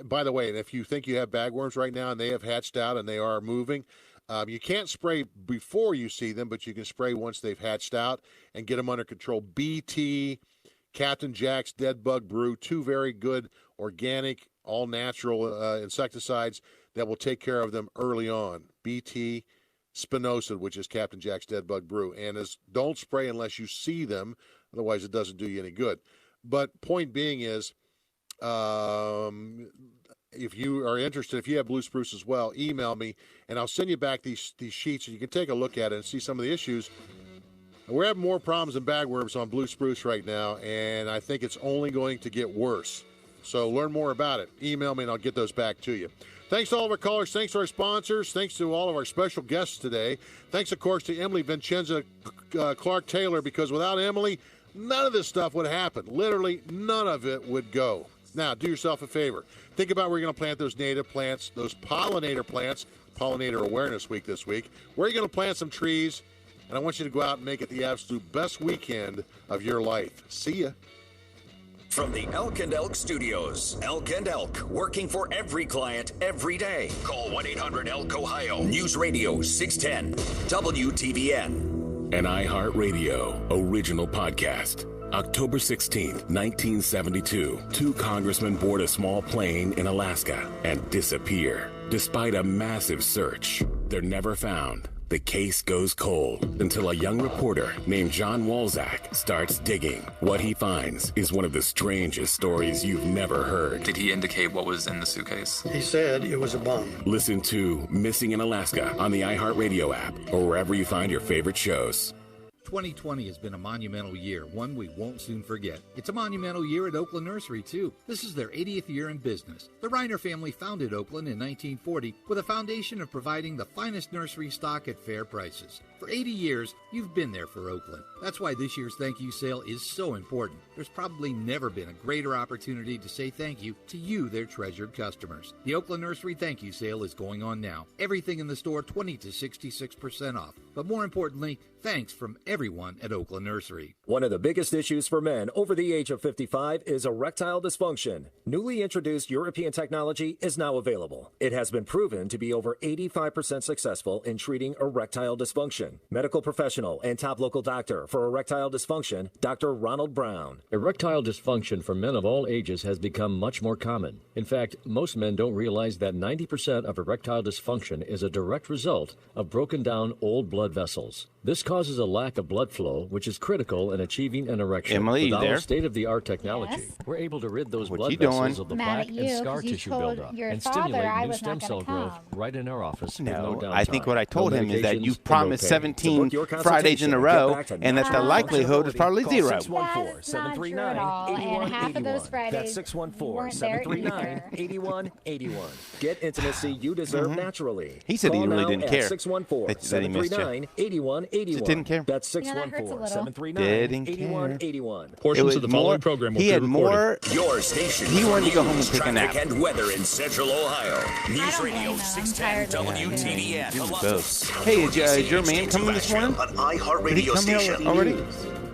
by the way, and if you think you have bagworms right now and they have hatched out and they are moving, you can't spray before you see them, but you can spray once they've hatched out and get them under control. BT, Captain Jack's Dead Bug Brew, two very good organic, all-natural insecticides that will take care of them early on. BT, Spinosad, which is Captain Jack's Dead Bug Brew. And don't spray unless you see them, otherwise it doesn't do you any good. But point being is, if you are interested, if you have blue spruce as well, email me, and I'll send you back these sheets, and you can take a look at it and see some of the issues. We're having more problems than bagworms on blue spruce right now, and I think it's only going to get worse. So learn more about it. Email me, and I'll get those back to you. Thanks to all of our callers. Thanks to our sponsors. Thanks to all of our special guests today. Thanks, of course, to Emily Vincenza Clark-Taylor, because without Emily, none of this stuff would happen. Literally, none of it would go. Now, do yourself a favor. Think about where you're going to plant those native plants, those pollinator plants, Pollinator Awareness Week this week. Where are you going to plant some trees? And I want you to go out and make it the absolute best weekend of your life. See ya. From the Elk and Elk Studios, Elk and Elk, working for every client every day. Call 1-800-ELK-OHIO. News Radio 610 WTVN. An iHeartRadio original podcast. October 16th, 1972, two congressmen board a small plane in Alaska and disappear. Despite a massive search, they're never found. The case goes cold until a young reporter named John Walzak starts digging. What he finds is one of the strangest stories you've never heard. Did he indicate what was in the suitcase? He said it was a bomb. Listen to Missing in Alaska on the iHeartRadio app or wherever you find your favorite shows. 2020 has been a monumental year, one we won't soon forget. It's a monumental year at Oakland Nursery, too. This is their 80th year in business. The Reiner family founded Oakland in 1940 with a foundation of providing the finest nursery stock at fair prices. For 80 years, you've been there for Oakland. That's why this year's thank you sale is so important. There's probably never been a greater opportunity to say thank you to you, their treasured customers. The Oakland Nursery thank you sale is going on now. Everything in the store 20 to 66% off. But more importantly, thanks from everyone at Oakland Nursery. One of the biggest issues for men over the age of 55 is erectile dysfunction. Newly introduced European technology is now available. It has been proven to be over 85% successful in treating erectile dysfunction. Medical professional and top local doctor for erectile dysfunction, Dr. Ronald Brown. Erectile dysfunction for men of all ages has become much more common. In fact, most men don't realize that 90% of erectile dysfunction is a direct result of broken down old blood vessels. This causes a lack of blood flow, which is critical in achieving an erection. Emily, you With there? our state-of-the-art technology, Yes. we're able to rid those What blood you doing? vessels of the Mad plaque at and you, scar 'cause you tissue told buildup your and father stimulate I new was stem not cell gonna growth come. right in our office. with No, downtime. I think what I told No him is that medications you and no promised pain. 17 book your Fridays in a consultation row, and get back to and that the natural likelihood is probably Call zero. 614-739-8181. And half of those That's Fridays weren't there 614-739-8181. Get intimacy you deserve naturally. He said he Call really now didn't at care that he missed you. 614-739-8181. Just didn't care. That's You know, that hurts a little. 614-739-8181. Portions of the following more, program will he be had recorded. more. Your station. He for wanted to go home and news, take a nap. traffic, and weather in Central Ohio. News don't Radio blame him. I'm 610 tired of WTDN. You Columbus. both. Hey, is your man coming this morning? An Did he iHeartRadio come here station. already?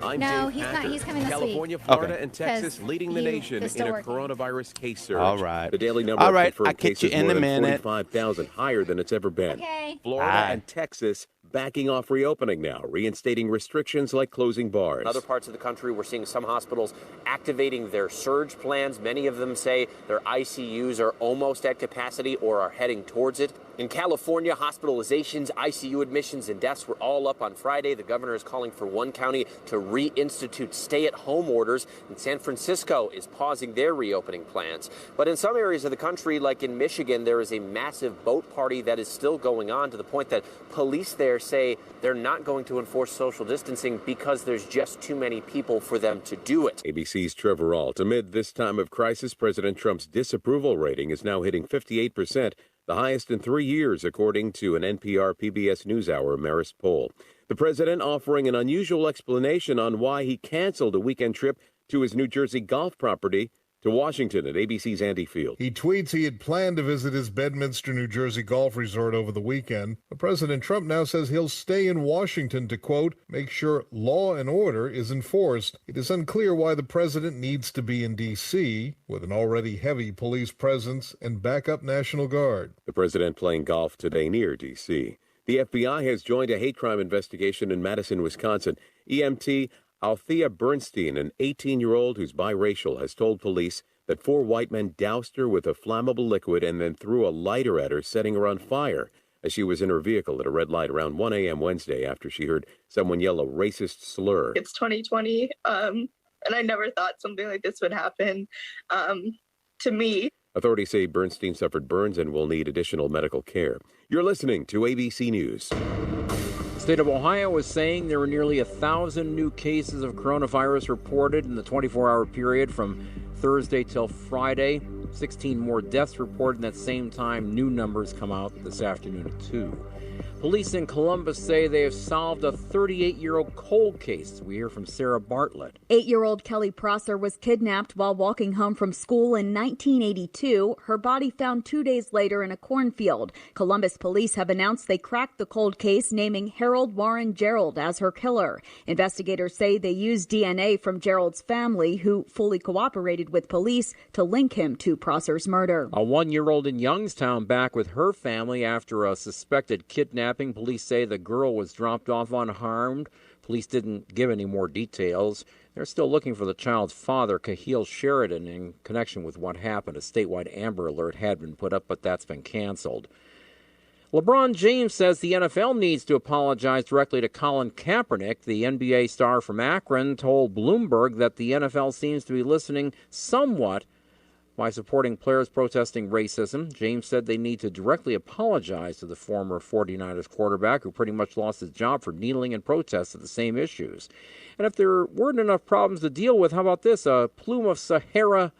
I'm No, Dave he's not. Packer. He's coming this California, week. Florida, Okay. and Texas 'Cause leading the you nation is still in a working. coronavirus case surge. All right. The daily number All of right, confirmed I'll catch you cases in more a than minute. 45,000, higher than it's ever been. Okay. Florida Bye. and Texas backing off reopening now, reinstating restrictions like closing bars. In other parts of the country, we're seeing some hospitals activating their surge plans. Many of them say their ICUs are almost at capacity or are heading towards it. In California, hospitalizations, ICU admissions, and deaths were all up on Friday. The governor is calling for one county to reinstitute stay-at-home orders, and San Francisco is pausing their reopening plans. But in some areas of the country, like in Michigan, there is a massive boat party that is still going on, to the point that police there say they're not going to enforce social distancing because there's just too many people for them to do it. ABC's Trevor Ault. Amid this time of crisis, President Trump's disapproval rating is now hitting 58%, the highest in 3 years, according to an NPR PBS NewsHour Marist poll. The president offering an unusual explanation on why he canceled a weekend trip to his New Jersey golf property To Washington at ABC's Andy Field. He tweets he had planned to visit his Bedminster, New Jersey golf resort over the weekend. But President Trump now says he'll stay in Washington to, quote, make sure law and order is enforced. It is unclear why the president needs to be in D.C. with an already heavy police presence and backup National Guard. The president playing golf today near D.C. The FBI has joined a hate crime investigation in Madison, Wisconsin. EMT Althea Bernstein, an 18-year-old who's biracial, has told police that 4 white men doused her with a flammable liquid and then threw a lighter at her, setting her on fire as she was in her vehicle at a red light around 1 a.m. Wednesday after she heard someone yell a racist slur. It's 2020, and I never thought something like this would happen to me. Authorities say Bernstein suffered burns and will need additional medical care. You're listening to ABC News. The state of Ohio is saying there were nearly 1,000 new cases of coronavirus reported in the 24-hour period from Thursday till Friday. 16 more deaths reported in that same time. New numbers come out this afternoon at 2. Police in Columbus say they have solved a 38-year-old cold case. We hear from Sarah Bartlett. 8-year-old Kelly Prosser was kidnapped while walking home from school in 1982. Her body found 2 days later in a cornfield. Columbus police have announced they cracked the cold case, naming Harold Warren Gerald as her killer. Investigators say they used DNA from Gerald's family, who fully cooperated with police, to link him to Prosser's murder. A 1-year-old in Youngstown back with her family after a suspected kidnapping. Police say the girl was dropped off unharmed. Police didn't give any more details. They're still looking for the child's father, Cahill Sheridan, in connection with what happened. A statewide Amber Alert had been put up, but that's been canceled. LeBron James says the NFL needs to apologize directly to Colin Kaepernick. The NBA star from Akron told Bloomberg that the NFL seems to be listening somewhat by supporting players protesting racism. James said they need to directly apologize to the former 49ers quarterback who pretty much lost his job for kneeling in protest at the same issues. And if there weren't enough problems to deal with, how about this? A plume of Sahara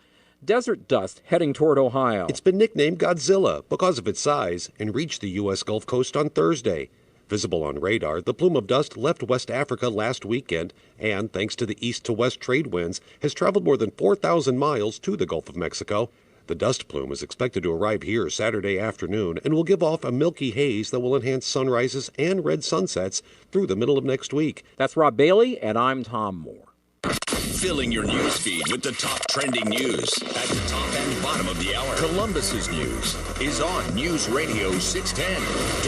desert dust heading toward Ohio. It's been nicknamed Godzilla because of its size and reached the U.S. Gulf Coast on Thursday. Visible on radar, the plume of dust left West Africa last weekend and, thanks to the east to west trade winds, has traveled more than 4,000 miles to the Gulf of Mexico. The dust plume is expected to arrive here Saturday afternoon and will give off a milky haze that will enhance sunrises and red sunsets through the middle of next week. That's Rob Bailey, and I'm Tom Moore. Filling your news feed with the top trending news at the top and bottom of the hour. Columbus's news is on News Radio 610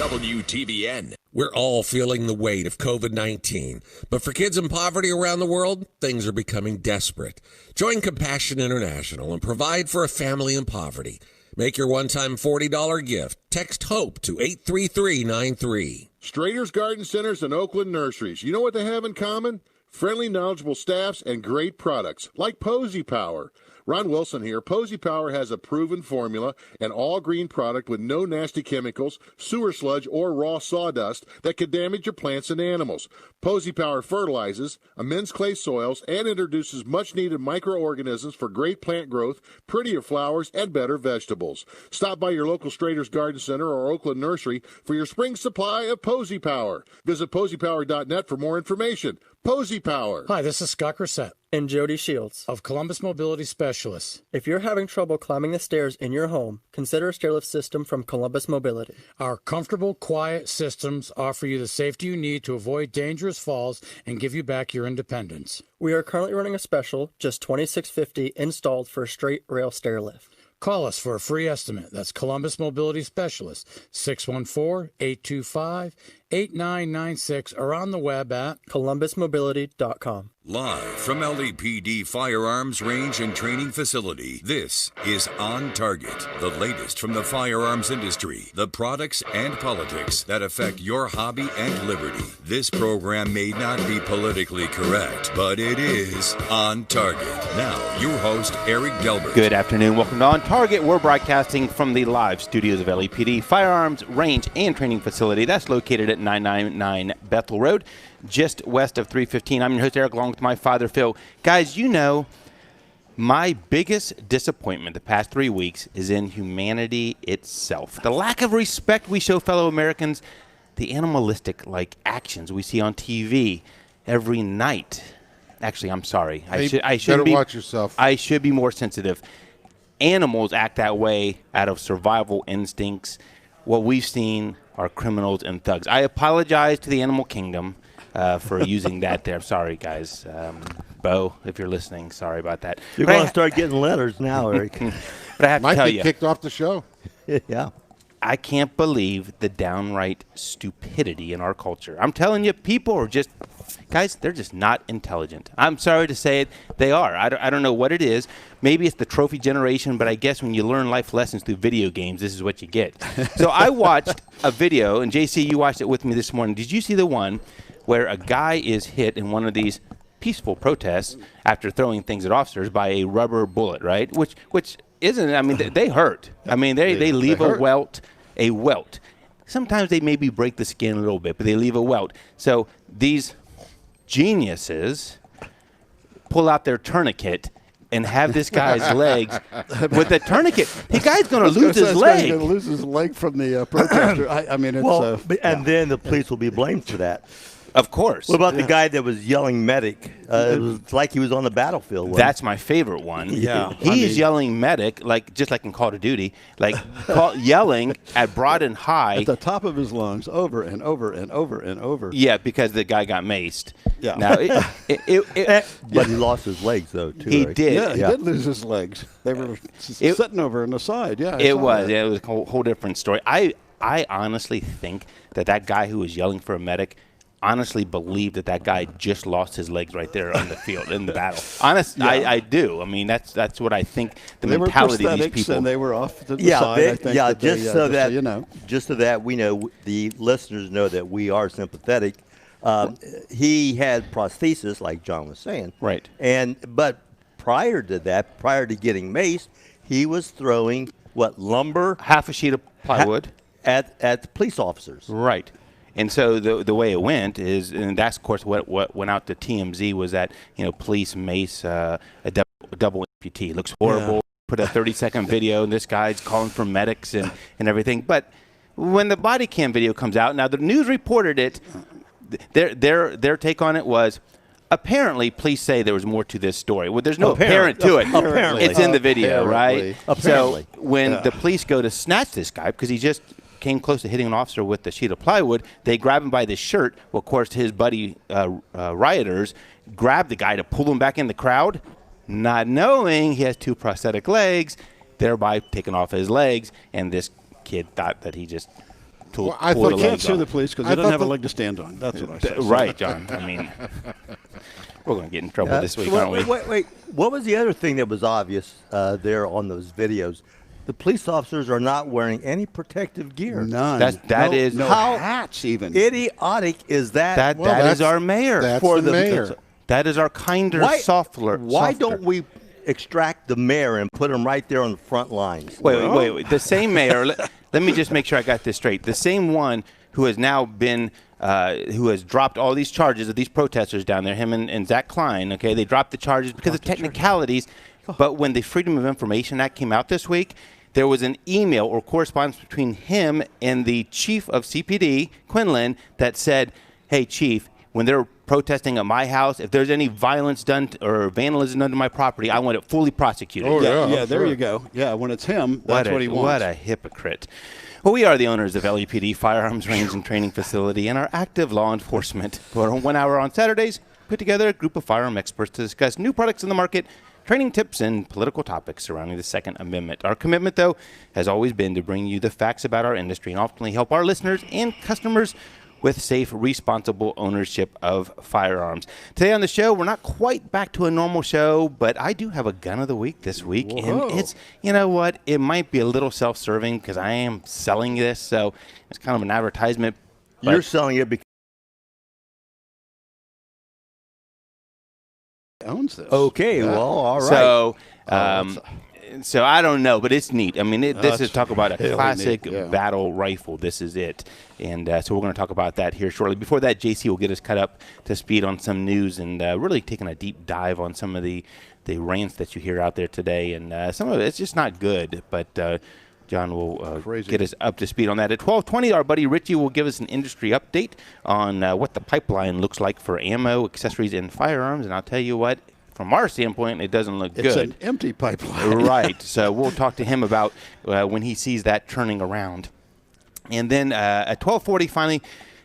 WTBN. We're all feeling the weight of COVID-19, but for kids in poverty around the world, things are becoming desperate. Join Compassion International and provide for a family in poverty. Make your one-time $40 gift. Text HOPE to 83393. Strader's Garden Centers and Oakland Nurseries. You know what they have in common? Friendly, knowledgeable staffs and great products like Posey Power. Ron Wilson here. Posey Power has a proven formula, an all-green product with no nasty chemicals, sewer sludge, or raw sawdust that could damage your plants and animals. Posey Power fertilizes, amends clay soils, and introduces much-needed microorganisms for great plant growth, prettier flowers, and better vegetables. Stop by your local Strader's Garden Center or Oakland Nursery for your spring supply of Posey Power. Visit poseypower.net for more information. Posey Power. Hi, this is Scott Grissett and Jody Shields of Columbus Mobility Specialists. If you're having trouble climbing the stairs in your home, consider a stairlift system from Columbus Mobility. Our comfortable, quiet systems offer you the safety you need to avoid dangerous falls and give you back your independence. We are currently running a special, just $26.50 installed for a straight rail stairlift. Call us for a free estimate. That's Columbus Mobility Specialists, 614-825-8996, or on the web at columbusmobility.com. Live from LAPD Firearms Range and Training Facility, this is On Target, the latest from the firearms industry, the products and politics that affect your hobby and liberty. This program may not be politically correct, but it is On Target. Now, your host, Eric Delbert. Good afternoon. Welcome to On Target. We're broadcasting from the live studios of LAPD Firearms Range and Training Facility. That's located at 999 Bethel Road, just west of 315. I'm your host, Eric, along with my father, Phil. Guys, you know, my biggest disappointment the past 3 weeks is in humanity itself. The lack of respect we show fellow Americans, the animalistic-like actions we see on TV every night. Actually, I'm sorry. Hey, I should better watch yourself. I should be more sensitive. Animals act that way out of survival instincts. What we've seen are criminals and thugs. I apologize to the animal kingdom for using that there. Sorry, guys. Bo, if you're listening, sorry about that. You're going to start getting letters now, Eric. But I have to Might tell be you, kicked off the show. Yeah. I can't believe the downright stupidity in our culture. I'm telling you, people are just, guys, they're just not intelligent. I'm sorry to say it. They are. I don't know what it is. Maybe it's the trophy generation, but I guess when you learn life lessons through video games, this is what you get. So I watched a video, and JC, you watched it with me this morning. Did you see the one where a guy is hit in one of these peaceful protests after throwing things at officers by a rubber bullet, right? Which isn't, I mean, they hurt. I mean, they leave a welt. A welt. Sometimes they maybe break the skin a little bit, but they leave a welt. So these geniuses pull out their tourniquet and have this guy's legs with the tourniquet. The guy's going to lose his leg. He's going to lose his leg from the protester. I mean, it's then the police will be blamed for that. Of course. What about the guy that was yelling medic? It was like he was on the battlefield. That's my favorite one. Yeah. He's yelling medic, just like in Call of Duty, yelling at broad and high. At the top of his lungs, over and over and over and over. Yeah, because the guy got maced. Yeah. Now, but he lost his legs, though, too. He right? did. Yeah, he did lose his legs. They were sitting over on the side. Yeah, it was a whole different story. I honestly think that guy who was yelling for a medic honestly believe that guy just lost his legs right there on the field in the battle. Honestly, yeah. I do. I mean, that's what I think the mentality of these people. And they were off to the side. Just so that we know, the listeners know that we are sympathetic. He had prosthesis, like John was saying. Right. But prior to that, prior to getting maced, he was throwing lumber, half a sheet of plywood at police officers. Right. And so the way it went is, and that's of course what went out to TMZ was that police mace a double amputee. Looks horrible. Yeah. Put a 30-second video, and this guy's calling for medics and everything. But when the body cam video comes out, now the news reported it. Their take on it was, apparently, police say there was more to this story. Well, there's no apparent to it. Apparently. It's in the video, right? Apparently. So when the police go to snatch this guy, because he just came close to hitting an officer with a sheet of plywood, they grab him by the shirt. Well, of course, his buddy rioters grab the guy to pull him back in the crowd, not knowing he has two prosthetic legs, thereby taking off his legs, and this kid thought that he just pulled I thought the can't legs sue off. the police because they don't have a leg to stand on. That's what I said. Right, John. I mean, we're going to get in trouble this week, aren't we? Wait. What was the other thing that was obvious there on those videos? The police officers are not wearing any protective gear. None. No how hats even. Idiotic is that? That is our mayor. That's the mayor. That is our kinder, softer. Why don't we extract the mayor and put him right there on the front lines? Wait. The same mayor. Let me just make sure I got this straight. The same one who has now been, who has dropped all these charges of these protesters down there, him and Zach Klein, okay? They dropped the charges because of technicalities. But when the Freedom of Information Act came out this week, there was an email or correspondence between him and the chief of CPD, Quinlan, that said, hey, chief, when they're protesting at my house, if there's any violence done or vandalism done to my property, I want it fully prosecuted. Oh, yeah, there you go. Yeah, when it's him, that's what he wants. What a hypocrite. Well, we are the owners of LEPD Firearms Range and Training Facility, and our active law enforcement. For 1 hour on Saturdays, put together a group of firearm experts to discuss new products in the market, training tips, and political topics surrounding the Second Amendment. Our commitment, though, has always been to bring you the facts about our industry and ultimately help our listeners and customers with safe, responsible ownership of firearms. Today on the show, we're not quite back to a normal show, but I do have a gun of the week this week. Whoa. And it's, you know what, it might be a little self-serving because I am selling this, so it's kind of an advertisement. You're selling it because owns this. Okay, well, all right. So I don't know, but it's neat. I mean, this is talk about a classic battle rifle. This is it. And so we're going to talk about that here shortly. Before that, JC will get us cut up to speed on some news and really taking a deep dive on some of the rants that you hear out there today. And some of it's just not good, but John will get us up to speed on that. At 12:20, our buddy Richie will give us an industry update on what the pipeline looks like for ammo, accessories, and firearms. And I'll tell you what, from our standpoint, it doesn't look good. It's an empty pipeline. Right. So we'll talk to him about when he sees that turning around. And then at 12:40, finally,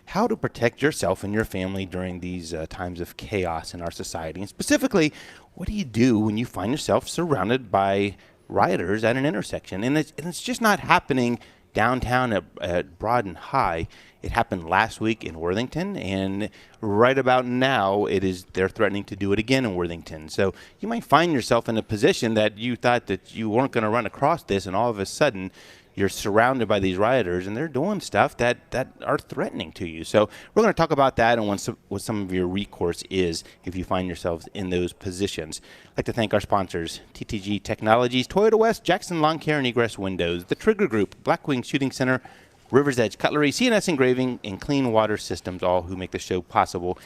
how to protect yourself and your family during these times of chaos in our society. And specifically, what do you do when you find yourself surrounded by rioters at an intersection? And it's just not happening downtown at Broad and High. It happened last week in Worthington, and right about now they're threatening to do it again in Worthington. So you might find yourself in a position that you thought that you weren't going to run across this, and all of a sudden you're surrounded by these rioters, and they're doing stuff that are threatening to you. So we're going to talk about that and what some of your recourse is if you find yourselves in those positions. I'd like to thank our sponsors, TTG Technologies, Toyota West, Jackson Lawn Care and Egress Windows, The Trigger Group, Blackwing Shooting Center, River's Edge Cutlery, CNS Engraving, and Clean Water Systems, all who make the show possible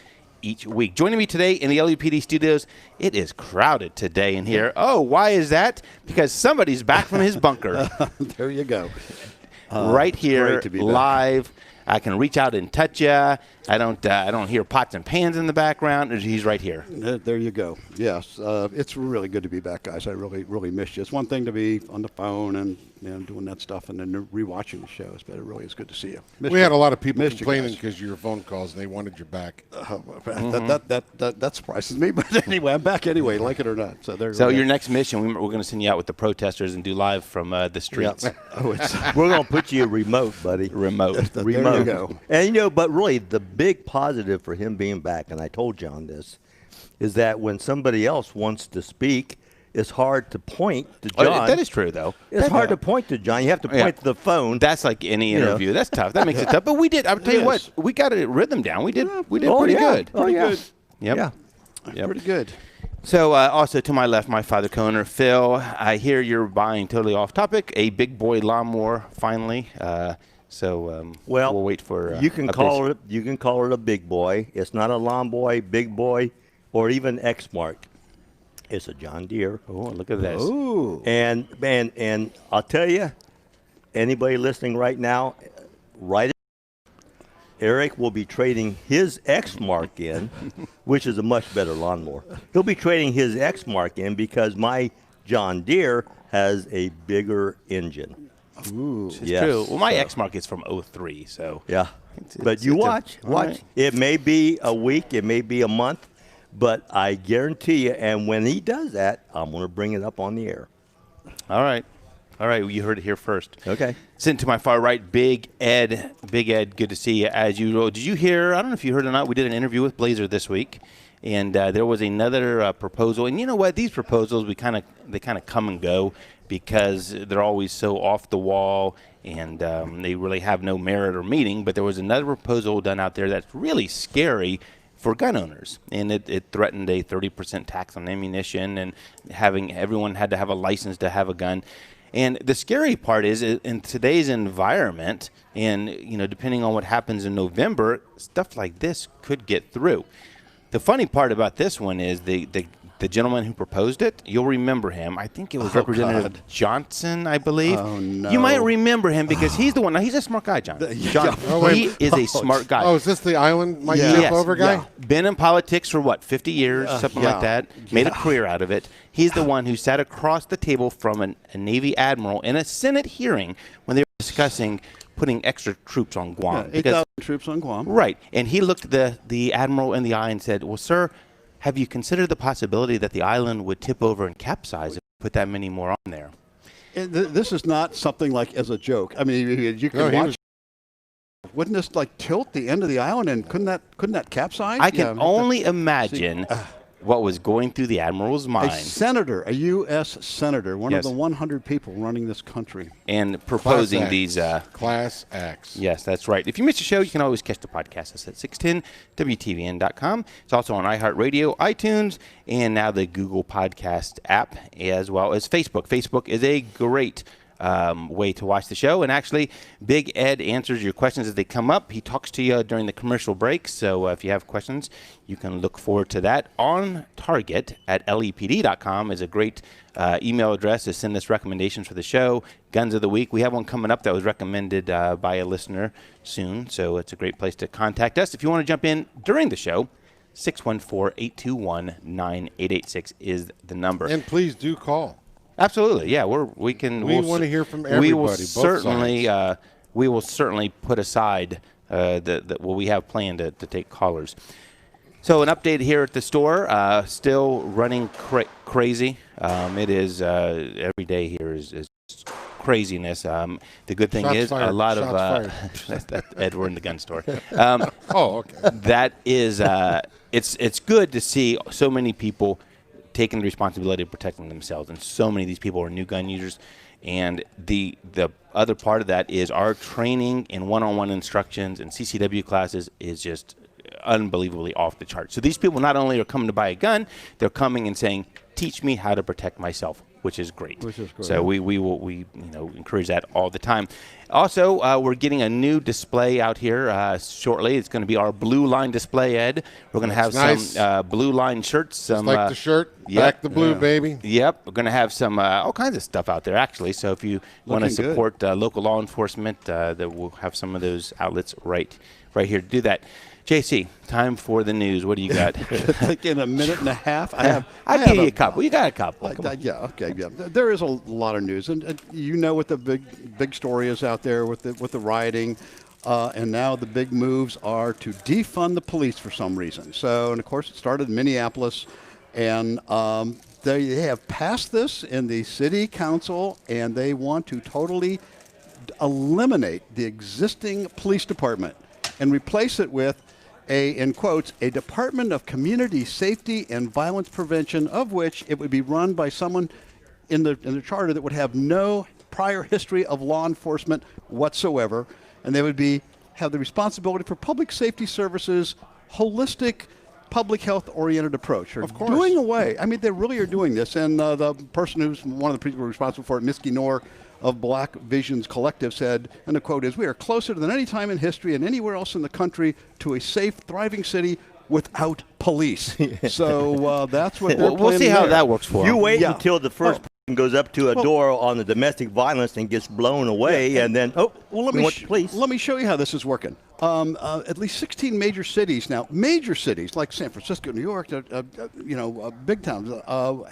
each week. Joining me today in the LUPD studios, it is crowded today in here. Oh, why is that? Because somebody's back from his bunker. There you go. Right here, to be live. I can reach out and touch you. I don't hear pots and pans in the background. He's right here. There you go. Yes, it's really good to be back, guys. I really missed you. It's one thing to be on the phone and doing that stuff and then rewatching the shows, but it really is good to see you. We had a lot of people complaining because of your phone calls, and they wanted you back. That surprises me, but anyway, I'm back anyway, like it or not. So your next mission, we're going to send you out with the protesters and do live from the streets. Yeah. We're going to put you remote, buddy. Remote. There you go. And, but really, the big positive for him being back, and I told John this, is that when somebody else wants to speak, it's hard to point to John. That is true, though. It's hard to point to John. You have to point to the phone. That's like any interview. That's tough. That makes it tough. But we did. I'll tell you what. We got a rhythm down. We did pretty good. Pretty good. Yep. Yeah. Pretty good. So also to my left, my father co-owner, Phil. I hear you're buying, totally off topic, a big boy lawnmower finally. So we'll wait for you can call it a big boy. It's not a lawn boy, big boy, or even X-Mark. It's a John Deere. Oh, look at this. Ooh. And I'll tell you, anybody listening right now, Eric will be trading his X-Mark in, which is a much better lawnmower. He'll be trading his X-Mark in because my John Deere has a bigger engine. Ooh. It's true. Well, my X-Mark is from 03, so. Yeah. But you watch. Right. It may be a week, it may be a month, but I guarantee you, and when he does that, I'm going to bring it up on the air. All right. Well, you heard it here first. Okay. Sitting to my far right, Big Ed. Big Ed, good to see you as usual. Did you hear, I don't know if you heard or not, we did an interview with Blazer this week, and there was another proposal. And you know what? These proposals, they kind of come and go because they're always so off the wall, and they really have no merit or meaning. But there was another proposal done out there that's really scary for gun owners, and it threatened a 30% tax on ammunition, and everyone had to have a license to have a gun. And the scary part is, in today's environment, and depending on what happens in November, stuff like this could get through. The funny part about this one is the gentleman who proposed it. You'll remember him. I think it was Representative Johnson, I believe. Oh, no. You might remember him because he's the one. Now, he's a smart guy, John. He is a smart guy. Oh, is this the island Mike jump over guy? Yeah. Been in politics for 50 years, something like that. Made a career out of it. He's the one who sat across the table from a Navy admiral in a Senate hearing when they were discussing putting extra troops on Guam. 8,000 troops on Guam. Right. And he looked the admiral in the eye and said, well, sir, have you considered the possibility that the island would tip over and capsize if we put that many more on there? This is not something like as a joke. I mean, you can watch. Wouldn't this tilt the end of the island, and couldn't that capsize? I can only imagine what was going through the admiral's mind. A U.S. senator, one of the 100 people running this country, and proposing these Class X. Yes, that's right. If you missed a show, you can always catch the podcast. It's at 610wtvn.com. It's also on iHeartRadio, iTunes, and now the Google Podcast app, as well as Facebook. Facebook is a great way to watch the show. And actually, Big Ed answers your questions as they come up. He talks to you during the commercial break. So if you have questions, you can look forward to that. OnTarget at lepd.com is a great email address to send us recommendations for the show. Guns of the Week. We have one coming up that was recommended by a listener soon. So it's a great place to contact us. If you want to jump in during the show, 614-821-9886 is the number. And please do call. Absolutely, yeah. We want to hear from everybody. We will both certainly, sides. we will certainly put aside what we have planned to take callers. So an update here at the store, still running crazy. It is every day here is craziness. The good thing Shots is fired. a lot Shots of Ed, we're in the gun store. Oh, okay. That is it's good to see so many people taking the responsibility of protecting themselves, and so many of these people are new gun users. And the other part of that is our training and one-on-one instructions and CCW classes is just unbelievably off the charts. So these people not only are coming to buy a gun, they're coming and saying, teach me how to protect myself, which is great. So we encourage that all the time. Also, we're getting a new display out here shortly. It's going to be our blue line display, Ed. We're going to have some blue line shirts. Some Just like the shirt, back the blue, baby. Yep. We're going to have some all kinds of stuff out there, actually. So if you want to support local law enforcement, that we'll have some of those outlets right here to do that. JC, time for the news. What do you got? Like in a minute and a half. I'll give you a couple. You got a couple. Yeah, okay, yeah. There is a lot of news, and you know what the big story is out there with the rioting, and now the big moves are to defund the police for some reason. So, and of course, it started in Minneapolis, and they have passed this in the city council, and they want to totally eliminate the existing police department and replace it with in quotes, a Department of Community Safety and Violence Prevention, of which it would be run by someone in the charter that would have no prior history of law enforcement whatsoever, and they would have the responsibility for public safety services, holistic, public health-oriented approach. Of course. Doing away. I mean, they really are doing this, and the person who's one of the people responsible for it, Misky Noor, of Black Visions Collective said, and the quote is, "We are closer than any time in history and anywhere else in the country to a safe, thriving city without police." So that's what they're we'll see how that works for you them. wait until the first person goes up to a door on the domestic violence and gets blown away, and then, let me show you how this is working. At least 16 major cities now, major cities like San Francisco, New York, big towns,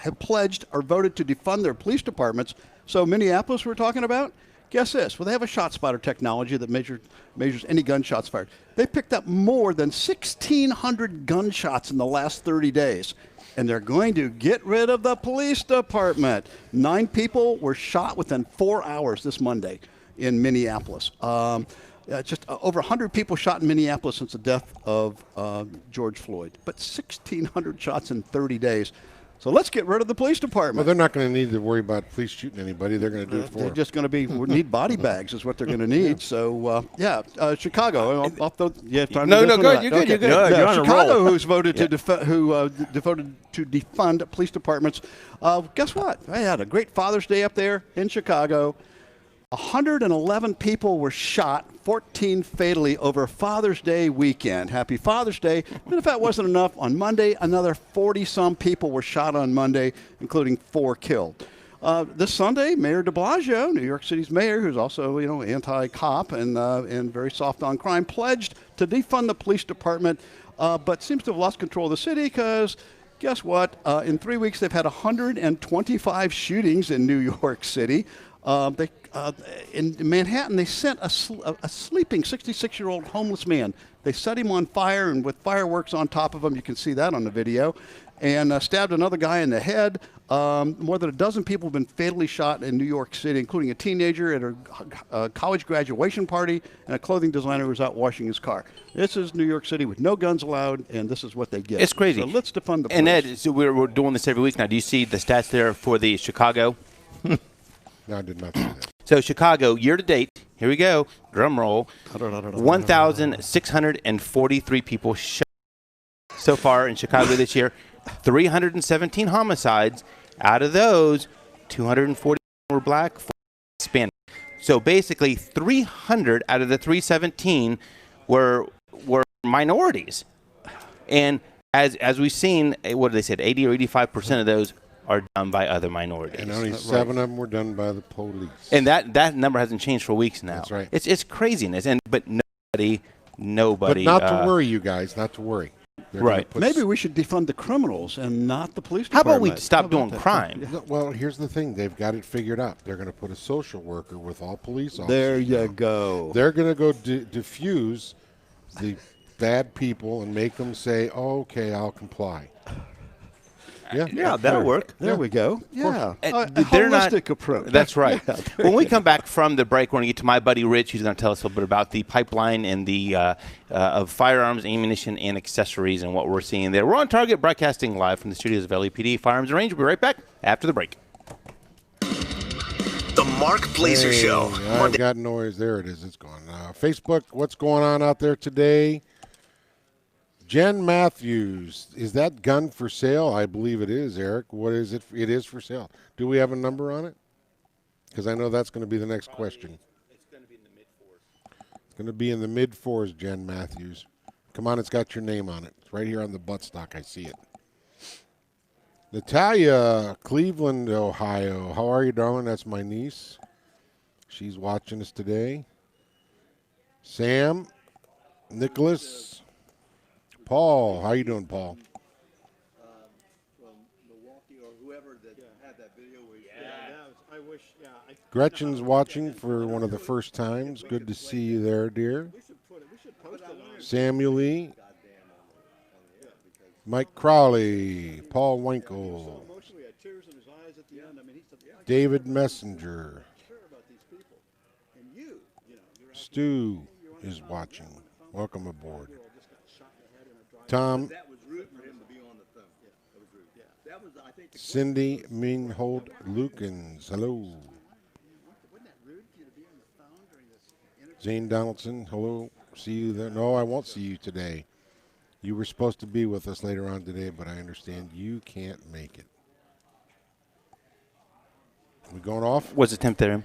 have pledged or voted to defund their police departments. So Minneapolis we're talking about, guess this. Well, they have a shot spotter technology that measures any gunshots fired. They picked up more than 1,600 gunshots in the last 30 days. And they're going to get rid of the police department. 9 people were shot within 4 hours this Monday in Minneapolis. Just over 100 people shot in Minneapolis since the death of George Floyd. But 1,600 shots in 30 days. So let's get rid of the police department. Well, they're not going to need to worry about police shooting anybody. They're going to do it for them. They're just going to need body bags is what they're going to need. So, Chicago. No, good. You're good. You're good. No, you're on a Chicago, roll. who's voted to devoted to defund police departments. Guess what? They had a great Father's Day up there in Chicago. 111 people were shot, 14 fatally over Father's Day weekend. Happy Father's Day. And if that wasn't enough, on Monday, another 40-some people were shot on Monday, including 4 killed. This Sunday, Mayor de Blasio, New York City's mayor, who's also anti-cop and very soft on crime, pledged to defund the police department, but seems to have lost control of the city because guess what? In 3 weeks, they've had 125 shootings in New York City. In Manhattan, they sent a sleeping 66-year-old homeless man. They set him on fire and with fireworks on top of him. You can see that on the video. And stabbed another guy in the head. More than a dozen people have been fatally shot in New York City, including a teenager at a college graduation party and a clothing designer who was out washing his car. This is New York City with no guns allowed, and this is what they get. It's crazy. So let's defund the police. And Ed, so we're doing this every week now. Do you see the stats there for the Chicago? No, I did not see that. So Chicago, year to date, here we go, drum roll, 1,643 people shot so far in Chicago this year, 317 homicides. Out of those, 240 were black, span. So basically, 300 out of the 317 were minorities, and as we've seen, what did they said, 80 or 85% of those are done by other minorities. And only 7 of them were done by the police. And that number hasn't changed for weeks now. That's right. It's craziness, but nobody. But not to worry, you guys, not to worry. They're Right. Maybe we should defund the criminals and not the police How department. about we stop doing that? crime? No, well, here's the thing. They've got it figured out. They're going to put a social worker with all police officers. There you go. They're going to go diffuse the bad people and make them say, oh, okay, I'll comply. Yeah, that'll work. There we go. Yeah, a They're not- holistic approach. That's right. Yeah, When we come back from the break, we're going to get to my buddy Rich, who's going to tell us a little bit about the pipeline and the of firearms, ammunition, and accessories and what we're seeing there. We're on Target, broadcasting live from the studios of LAPD Firearms and Range. We'll be right back after the break. The Mark Blazer Show. I've got noise. There it is. It's gone. Facebook, what's going on out there today? Jen Matthews, is that gun for sale? I believe it is, Eric. What is it? It is for sale. Do we have a number on it? Because I know that's going to be the next question. It's going to be in the mid-4s. It's going to be in the mid-4s, Jen Matthews. Come on, it's got your name on it. It's right here on the buttstock. I see it. Natalia, Cleveland, Ohio. How are you, darling? That's my niece. She's watching us today. Sam, Nicholas, Paul. How you doing, Paul? Gretchen's watching for one of the first times. Good to see you there, dear. Samuel Lee, Mike Crowley, Paul Winkle, David Messenger. Stu is watching. Welcome aboard. Tom, Cindy Minhold Lukens. Hello. Zane Donaldson. Hello. See you there. No, I won't see you today. You were supposed to be with us later on today, but I understand you can't make it. We going off? What's the temp there?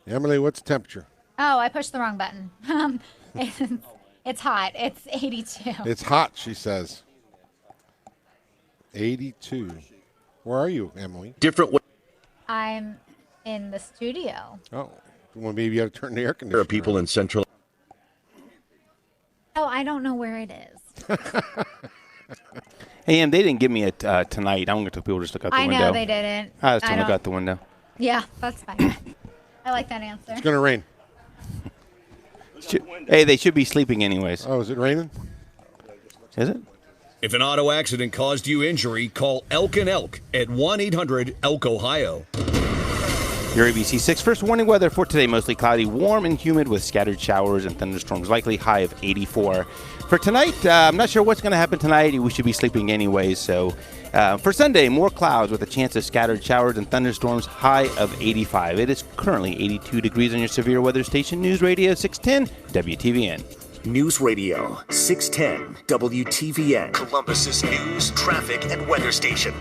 Emily, what's the temperature? Oh, I pushed the wrong button. It's hot. It's 82. It's hot, she says. 82. Where are you, Emily? Different way. I'm in the studio. Oh, well, maybe you have to turn the air conditioner. There are people in Central. Oh, I don't know where it is. Hey, Em, they didn't give me it tonight. I'm going to tell people just look out the window. I know they didn't. I was telling look out the window. Yeah, that's fine. I like that answer. It's going to rain. Hey, they should be sleeping anyways. Oh, is it raining? Is it? If an auto accident caused you injury, call Elk and Elk at 1-800-ELK-OHIO. Your ABC 6 first warning weather for today, mostly cloudy, warm and humid with scattered showers and thunderstorms, likely high of 84. For tonight, I'm not sure what's going to happen tonight. We should be sleeping anyways. So for Sunday, more clouds with a chance of scattered showers and thunderstorms, high of 85. It is currently 82 degrees on your severe weather station, News Radio 610 WTVN. News Radio 610 WTVN. Columbus's news, traffic, and weather station.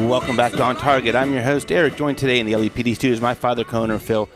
Welcome back to On Target. I'm your host, Eric, joined today in the LEPD studios. My father, co-owner Phil.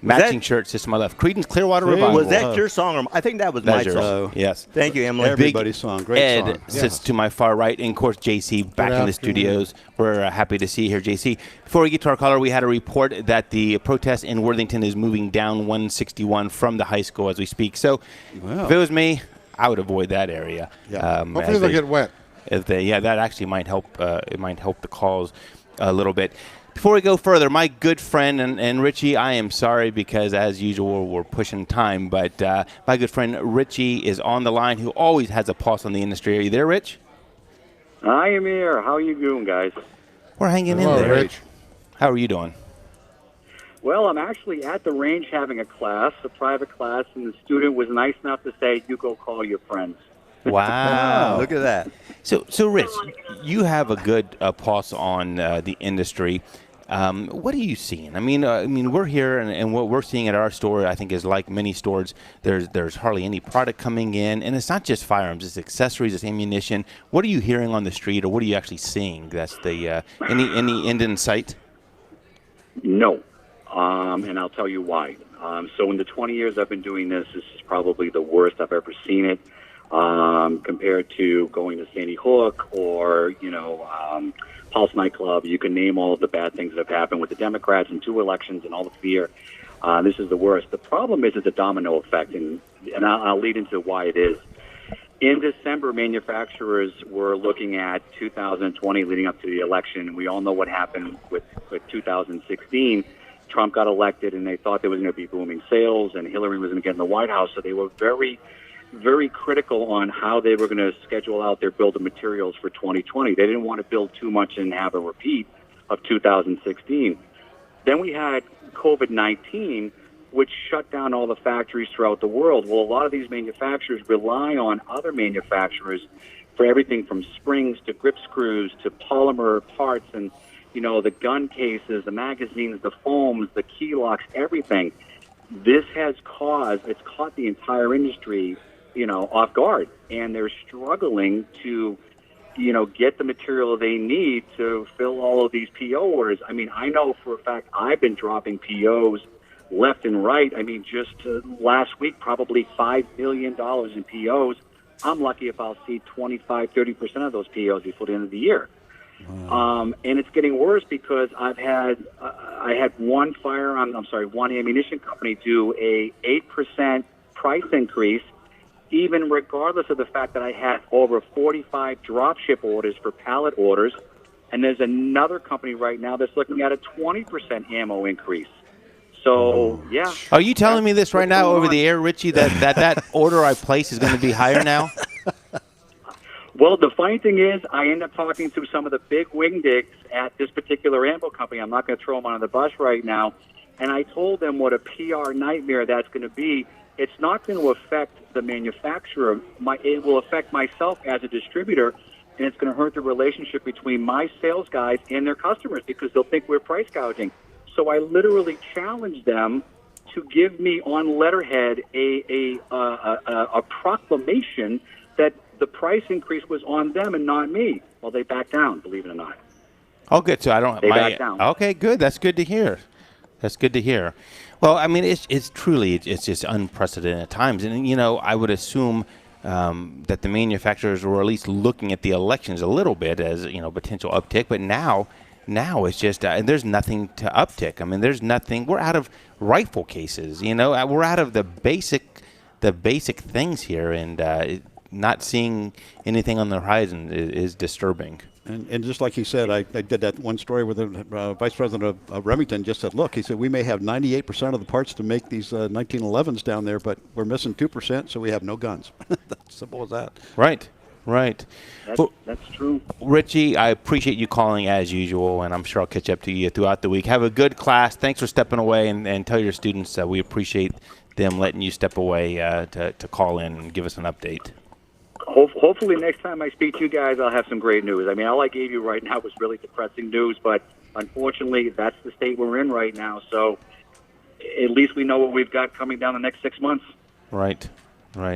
Matching shirt system I left. Creedence Clearwater Revival. Was that your song? Or I think that was my yours. song. Yes. Thank you, Emily. Everybody's song. Great Ed song. sits to my far right. And, of course, JC back in the studios. We're happy to see you here, JC. Before we get to our caller, we had a report that the protest in Worthington is moving down 161 from the high school as we speak. So if it was me, I would avoid that area. Yeah. Hopefully they'll get wet. That actually might help. It might help the cause a little bit. Before we go further, my good friend and Richie, I am sorry because, as usual, we're pushing time, but my good friend Richie is on the line, who always has a pulse on the industry. Are you there, Rich? I am here. How you doing, guys? We're hanging in there. Rich. How are you doing? Well, I'm actually at the range having a class, a private class, and the student was nice enough to say, you go call your friends. Wow. Look at that. So Rich, you have a good pulse on the industry. What are you seeing? I mean, we're here, and what we're seeing at our store, I think, is like many stores. There's hardly any product coming in, and it's not just firearms; it's accessories, it's ammunition. What are you hearing on the street, or what are you actually seeing? That's the any end in sight? No, and I'll tell you why. So in the 20 years I've been doing this, this is probably the worst I've ever seen it. Compared to going to Sandy Hook or, Pulse nightclub. You can name all of the bad things that have happened with the Democrats in 2 elections and all the fear. This is the worst. The problem is it's a domino effect, and I'll lead into why it is. In December, manufacturers were looking at 2020 leading up to the election, and we all know what happened with 2016. Trump got elected, and they thought there was going to be booming sales, and Hillary was going to get in the White House, so they were very, very critical on how they were going to schedule out their build of materials for 2020. They didn't want to build too much and have a repeat of 2016. Then we had COVID-19, which shut down all the factories throughout the world. Well, a lot of these manufacturers rely on other manufacturers for everything from springs to grip screws to polymer parts and, the gun cases, the magazines, the foams, the key locks, everything. This has it's caught the entire industry off guard, and they're struggling to, get the material they need to fill all of these PO orders. I mean, I know for a fact I've been dropping POs left and right. I mean, just last week, probably $5 million in POs. I'm lucky if I'll see 25, 30% of those POs before the end of the year. And it's getting worse because I had one ammunition company do a 8% price increase, even regardless of the fact that I had over 45 drop ship orders for pallet orders. And there's another company right now that's looking at a 20% ammo increase. So, yeah. Are you telling me this right now over the air, Richie, that order I placed is going to be higher now? Well, the funny thing is, I end up talking to some of the big wing digs at this particular ammo company. I'm not going to throw them under the bus right now. And I told them what a PR nightmare that's going to be. It's not going to affect the manufacturer. It will affect myself as a distributor, and it's going to hurt the relationship between my sales guys and their customers because they'll think we're price gouging. So I literally challenged them to give me on letterhead a proclamation that the price increase was on them and not me. Well, they backed down, believe it or not. Oh, good. So I don't. They backed down. Okay, good. That's good to hear. That's good to hear. Well, I mean, it's truly just unprecedented times, and I would assume that the manufacturers were at least looking at the elections a little bit as potential uptick, but now it's just there's nothing to uptick. I mean, there's nothing. We're out of rifle cases. We're out of the basic things here, and not seeing anything on the horizon is disturbing. And just like he said, I did that one story where the vice president of Remington just said, look, he said, we may have 98% of the parts to make these 1911s down there, but we're missing 2%, so we have no guns. That's simple as that. Right. That's true. Richie, I appreciate you calling as usual, and I'm sure I'll catch up to you throughout the week. Have a good class. Thanks for stepping away, and tell your students we appreciate them letting you step away to call in and give us an update. Hopefully next time I speak to you guys, I'll have some great news. I mean, all I gave you right now was really depressing news, but unfortunately, that's the state we're in right now. So at least we know what we've got coming down the next 6 months. Right. All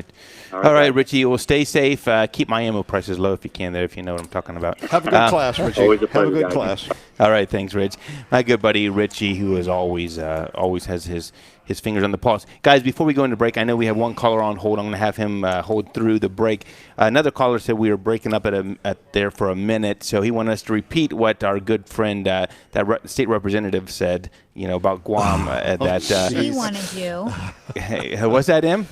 right, Richie. Well, stay safe. Keep my ammo prices low if you can there, if you know what I'm talking about. Have a good class, Richie. Always a pleasure, Have a good guys. class. All right, thanks, Rich. My good buddy Richie, who is always has his fingers on the pulse. Guys, before we go into break, I know we have one caller on hold. I'm going to have him hold through the break. Another caller said we were breaking up at there for a minute, so he wanted us to repeat what our good friend, state representative, said. About Guam. She wanted you. Hey, what's that, Em?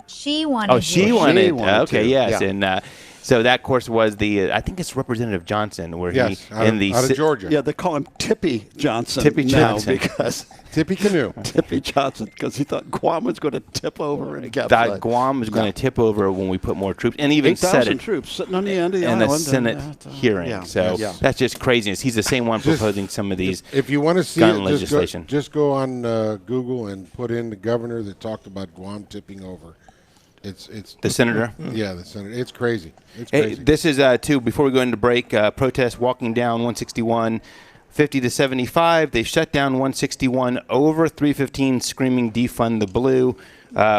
She wanted you. She wanted to. Yes, Yeah. and so that, of course, was I think it's Representative Johnson, where Yes, he out of Georgia. Yeah, they call him Tippy Johnson. Tippy now Johnson. because Tippy Canoe. Tippy Johnson, because he thought Guam was going to tip over and that Guam was going to tip over when we put more troops, and even said 8,000 it troops sitting on the end of the in the island. Senate hearing. yeah. So Yeah. that's just craziness. He's the same one proposing some of these If you want to see gun it, legislation. just go on Google and put in the governor that talked about Guam tipping over. It's The senator? Yeah, the senator. It's crazy. It's Hey, crazy. this is, too, before we go into break, protest walking down 161 50 to 75. They shut down 161 over 315, screaming defund the blue.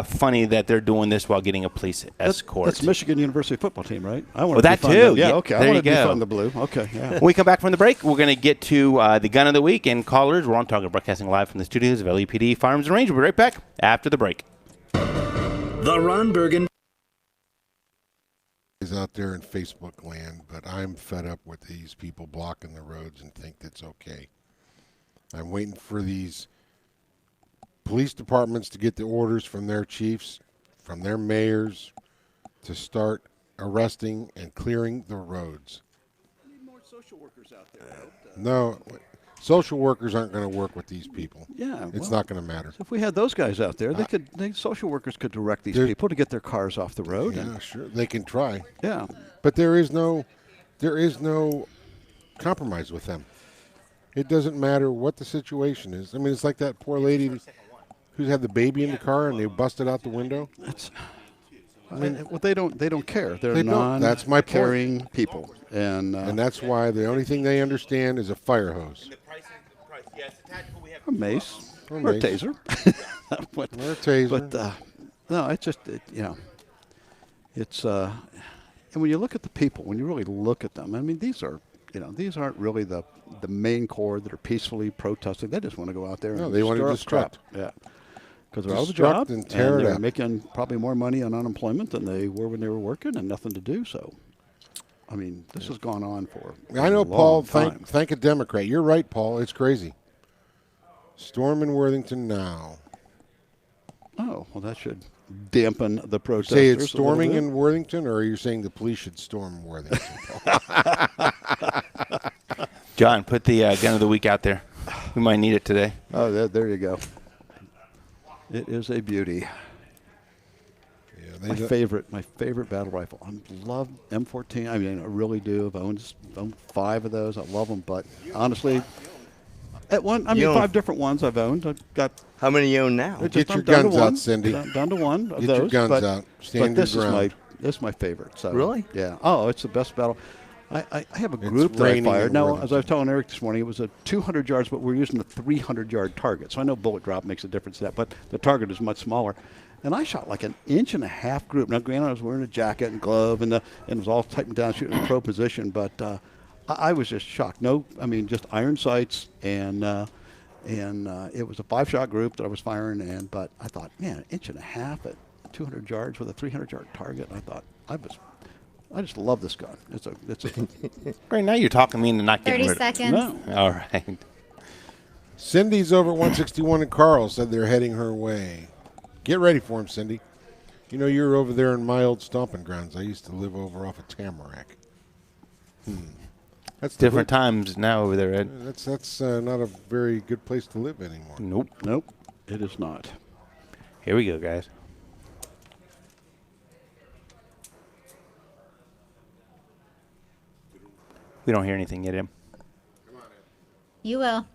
Funny that they're doing this while getting a police escort. That's Michigan University football team, right? I Well, that too. Yeah, okay. I want to defund go. the blue. Okay, yeah. When we come back from the break, we're going to get to the gun of the week and callers. We're on Target, broadcasting live from the studios of LEPD Firearms and Range. We'll be right back after the break. The Ron Bergen is out there in Facebook land, but I'm fed up with these people blocking the roads and think that's okay. I'm waiting for these police departments to get the orders from their chiefs, from their mayors, to start arresting and clearing the roads. We need more social workers out there. No, social workers aren't going to work with these people. Yeah, it's not going to matter. So if we had those guys out there, social workers could direct these people to get their cars off the road. Yeah, sure, they can try. Yeah, but there is no compromise with them. It doesn't matter what the situation is. I mean, it's like that poor lady who had the baby in the car and they busted out the window. I mean, well, they don't care. They're That's my point. non-caring people, and that's why the only thing they understand is a fire hose, a mace, or a taser, or a taser. But no, it's just it's and when you look at the people, when you really look at them, I mean, these aren't really the main core that are peacefully protesting. They just want to go out there and they want to destruct. Yeah. Because they're out of a job and they're making probably more money on unemployment than they were when they were working and nothing to do. So, I mean, this has gone on for I know, a long Paul, time. thank a Democrat. You're right, Paul. It's crazy. Storm in Worthington now. Oh, well, that should dampen the protesters. Say it's storming in Worthington, or are you saying the police should storm Worthington? John, put the gun of the week out there. We might need it today. Oh, there you go. It is a beauty. Yeah, my favorite battle rifle. I love M14. I mean, I really do. I've owned 5 of those. I love them. But honestly, five different ones I've owned. I've got. How many you own now? Get your guns out, Cindy. Down to one of Get those. your guns out. Stand but your ground. This is my favorite. So really? Yeah. Oh, it's the best battle. I have a group that I fired. Now, as I was telling Eric this morning, it was a 200 yards, but we're using a 300-yard target. So I know bullet drop makes a difference to that, but the target is much smaller. And I shot like an 1.5-inch group. Now, granted, I was wearing a jacket and glove, and it was all tightened down, shooting in pro position. But I was just shocked. Just iron sights, and it was a 5-shot group that I was firing. But I thought, man, 1.5 inches at 200 yards with a 300-yard target. And I thought, I just love this gun. It's a. Right now, you're talking me into not getting 30 seconds. No. All right. Cindy's over at 161, and Carl said they're heading her way. Get ready for him, Cindy. You know, you're over there in my old stomping grounds. I used to live over off of Tamarack. That's different times now over there, Ed. That's not a very good place to live anymore. Nope. It is not. Here we go, guys. We don't hear anything yet, Em. You will.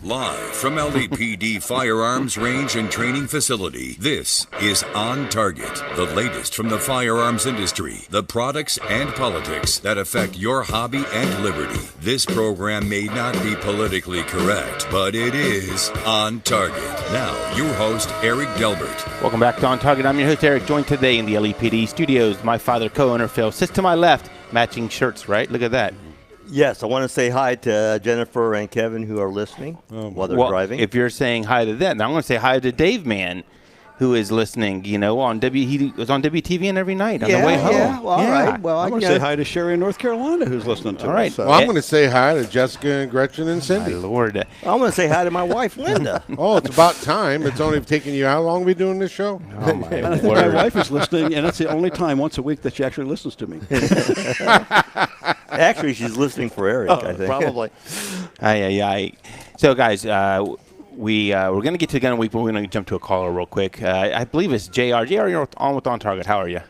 Live from LEPD Firearms Range and Training Facility, this is On Target, the latest from the firearms industry, the products and politics that affect your hobby and liberty. This program may not be politically correct, but it is On Target. Now, your host, Eric Delbert. Welcome back to On Target. I'm your host, Eric, joined today in the LEPD studios. My father, co-owner Phil, sits to my left, matching shirts, right? Look at that. Yes, I want to say hi to Jennifer and Kevin who are listening while they're driving. If you're saying hi to them, now I'm going to say hi to Dave Mann, who is listening, he was on WTVN every night on the way home. Yeah, well, all right. Well, I'm going to say hi to Sherry in North Carolina who's listening to us. All right. So. Well, I'm going to say hi to Jessica and Gretchen and Cindy. My Lord. I'm going to say hi to my wife, Linda. Oh, it's about time. It's only taking you how long are we doing this show? Oh, my and I think my wife is listening, and it's the only time once a week that she actually listens to me. Actually, she's listening for Eric, I think. Probably. So, guys, we're going to get to the gun of the week, but we're going to jump to a caller real quick. I believe it's JR. JR, you're on with On Target. How are you?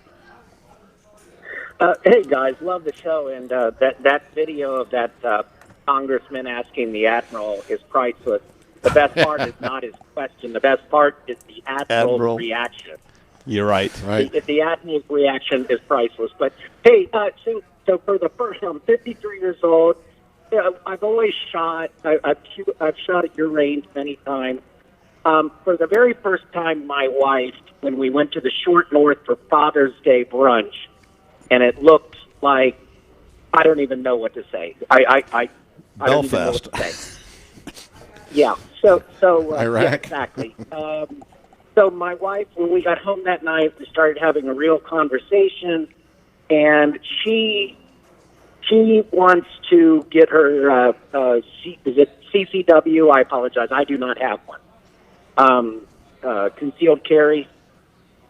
Hey, guys. Love the show. And that video of that congressman asking the admiral is priceless. The best part is not his question. The best part is the admiral's reaction. You're right. The admiral's reaction is priceless. But, hey, so for the first, I'm 53 years old. I've always shot. I've shot at your range many times. For the very first time, my wife, when we went to the Short North for Father's Day brunch, and it looked like I don't even know what to say. I don't even know what to say. Yeah. So Iraq. yeah, exactly. So my wife, when we got home that night, we started having a real conversation, and she wants to get her is it CCW? I apologize, I do not have one. Concealed carry,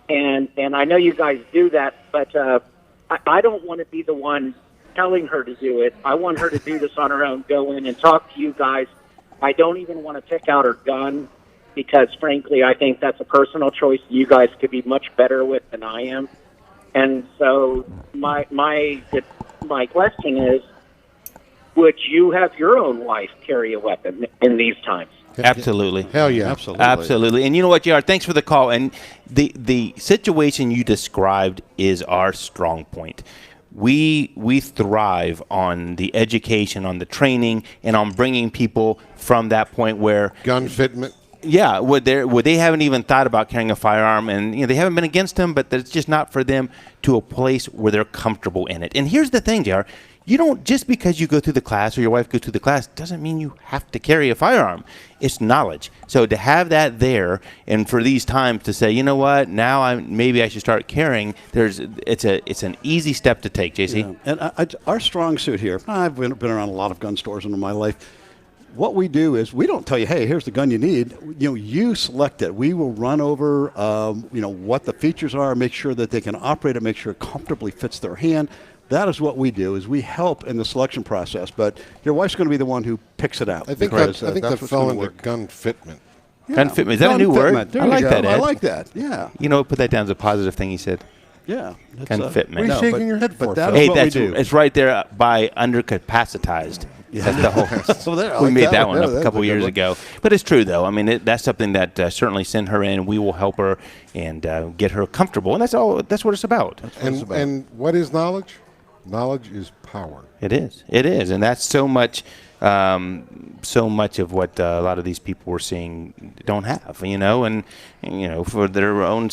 and I know you guys do that, but I don't want to be the one telling her to do it. I want her to do this on her own. Go in and talk to you guys. I don't even want to pick out her gun because, frankly, I think that's a personal choice you guys could be much better with than I am. And so my question is, would you have your own wife carry a weapon in these times? Absolutely. Hell yeah. Absolutely. And you know what, JR, thanks for the call. And the situation you described is our strong point. We thrive on the education, on the training, and on bringing people from that point where gun fitment. Yeah, where they haven't even thought about carrying a firearm, and they haven't been against them, but it's just not for them to a place where they're comfortable in it. And here's the thing, JR. You don't, just because you go through the class or your wife goes through the class doesn't mean you have to carry a firearm. It's knowledge. So to have that there, and for these times to say, you know what, now maybe I should start carrying. It's an easy step to take, JC. Yeah. And our strong suit here. I've been around a lot of gun stores in my life. What we do is we don't tell you, hey, here's the gun you need. You select it. We will run over, what the features are, make sure that they can operate it, make sure it comfortably fits their hand. That is what we do, is we help in the selection process. But your wife's going to be the one who picks it out. I think that fell into gun fitment. Yeah. Gun fitment. Is that a new word? There I like that, Ed. I like that, yeah. Put that down as a positive thing he said. Yeah. Gun fitment. What are you shaking your head for? That's hey, what we do. It's right there by undercapacitized. Yeah. That's the whole. So there, we made that one up a couple years ago. But it's true, though. I mean, that's something that certainly send her in. We will help her and get her comfortable. And that's all. That's what it's about. And what is knowledge? Knowledge is power. It is. It is. And that's so much of what a lot of these people we're seeing don't have, and for their own,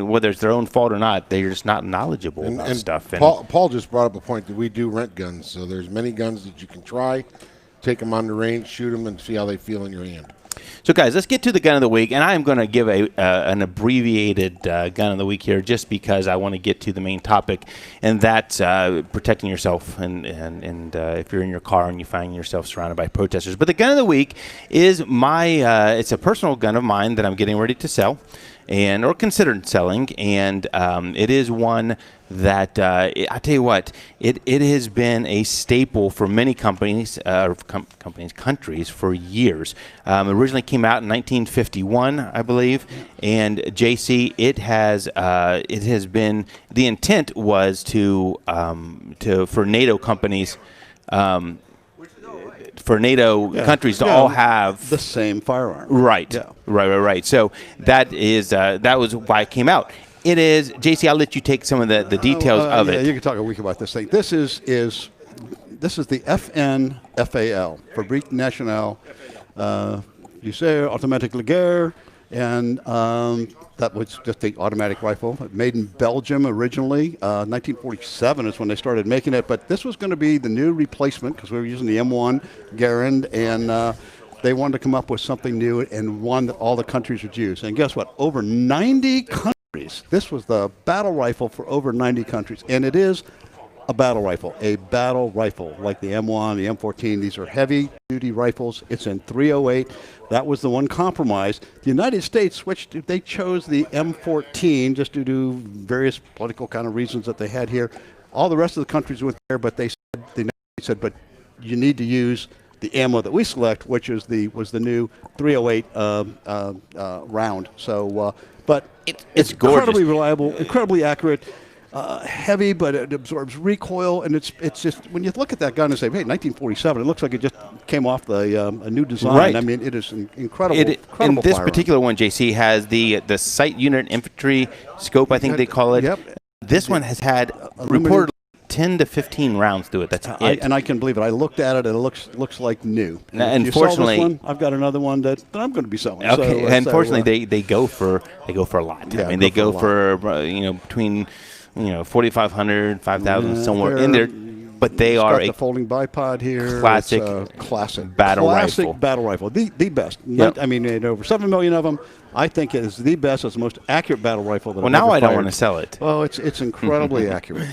whether it's their own fault or not, they're just not knowledgeable about stuff. And Paul just brought up a point that we do rent guns, so there's many guns that you can try, take them on the range, shoot them, and see how they feel in your hand. So, guys, let's get to the gun of the week, and I am going to give an abbreviated gun of the week here just because I want to get to the main topic, and that's protecting yourself and if you're in your car and you find yourself surrounded by protesters. But the gun of the week is it's a personal gun of mine that I'm getting ready to sell or considered selling, and it is one that I tell you what, it has been a staple for many companies, countries for years. Originally came out in 1951, I believe, and JC, it has been, the intent was for NATO companies. For NATO countries to all have the same firearm. Right. Yeah. Right. So that was why it came out. It is, JC, I'll let you take some of the details of it. You can talk a week about this thing. This is the FNFAL, Fabrique Nationale Lycée Automatique de Guerre, and that was just the automatic rifle, made in Belgium originally. 1947 is when they started making it, but this was going to be the new replacement because we were using the M1 Garand, and they wanted to come up with something new and one that all the countries would use. And guess what? Over 90 countries. This was the battle rifle for over 90 countries, and it is a battle rifle like the M1, the M14. These are heavy-duty rifles. It's in .308. That was the one compromise. The United States they chose the M14 just due to various political kind of reasons that they had here. All the rest of the countries went there, but the United States said, but you need to use the ammo that we select, which was the new .308 round. So, but it's incredibly reliable, incredibly accurate. Heavy, but it absorbs recoil, and it's just when you look at that gun and say, "Hey, 1947," it looks like it just came off a new design. Right. I mean, it is an incredible. And this firearm. particular one, JC, has the sight unit infantry scope, I think they call it. Yep. This one has had reportedly 10 to 15 rounds through it. That's it. And I can believe it. I looked at it, and it looks like new. And if you sell unfortunately, this one, I've got another one that I'm going to be selling. Okay, So, unfortunately, they go for a lot. Yeah, I mean, they go for between 4,500, 5,000 somewhere in there. But they are got the folding bipod here. Classic, classic battle classic rifle. battle rifle. The best. Yep. I mean, they had over 7 million of them. I think it is the best. It's the most accurate battle rifle that Well, I've now ever I don't fired. want to sell it. Well, it's incredibly accurate.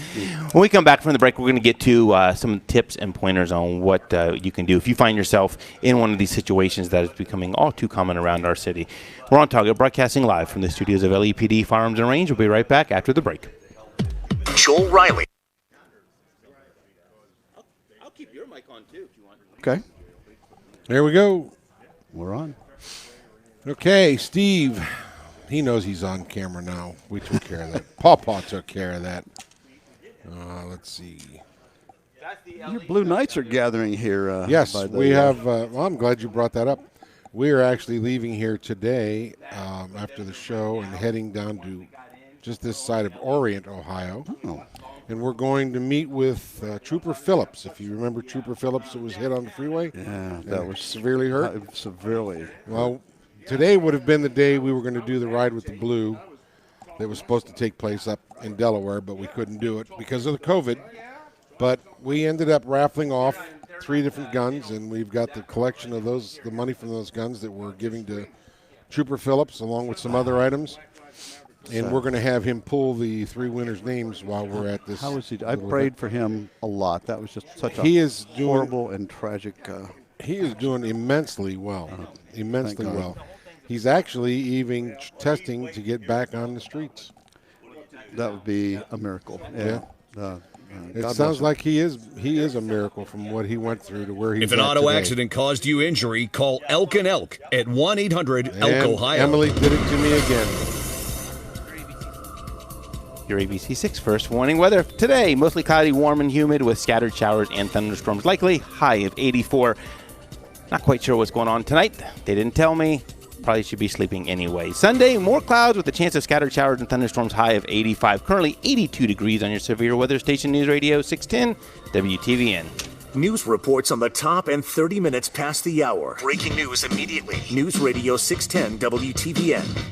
When we come back from the break, we're going to get to some tips and pointers on what you can do if you find yourself in one of these situations that is becoming all too common around our city. We're on Target, broadcasting live from the studios of LEPD Firearms and Range. We'll be right back after the break. Joel Riley. I'll keep your mic on, too, if you want. Okay. There we go. We're on. Okay, Steve. He knows he's on camera now. We took care of that. Paw took care of that. Let's see. Your Blue Knights are gathering here. Yes, by the, we have. Well, I'm glad you brought that up. We are actually leaving here today after the show and heading down to just this side of Orient, Ohio. Oh. And we're going to meet with Trooper Phillips. If you remember Trooper Phillips that was hit on the freeway. Yeah, that was severely hurt. Severely. Well, today would have been the day we were going to do the Ride with the Blue that was supposed to take place up in Delaware, but we couldn't do it because of the COVID. But we ended up raffling off 3 different guns, and we've got the collection of those, the money from those guns that we're giving to Trooper Phillips along with some other items. And we're going to have him pull the 3 winners' names while we're at this. How is he? I prayed for him a lot. That was just such a horrible and tragic. He is doing immensely well. Immensely thank God. well. He's actually even testing to get back on the streets. That would be a miracle. Yeah. It God sounds bless him. like he is a miracle from what he went through to where he's If an at auto today. accident caused you injury, call Elk and Elk at 1-800-ELK And Ohio. Emily did it to me again. Your ABC 6 first warning weather. Today, mostly cloudy, warm and humid with scattered showers and thunderstorms likely. High of 84. Not quite sure what's going on tonight. They didn't tell me. Probably should be sleeping anyway. Sunday, more clouds with a chance of scattered showers and thunderstorms. High of 85. Currently 82 degrees on your severe weather station. News Radio 610 WTVN. News reports on the top and 30 minutes past the hour. Breaking news immediately. News Radio 610 WTVN.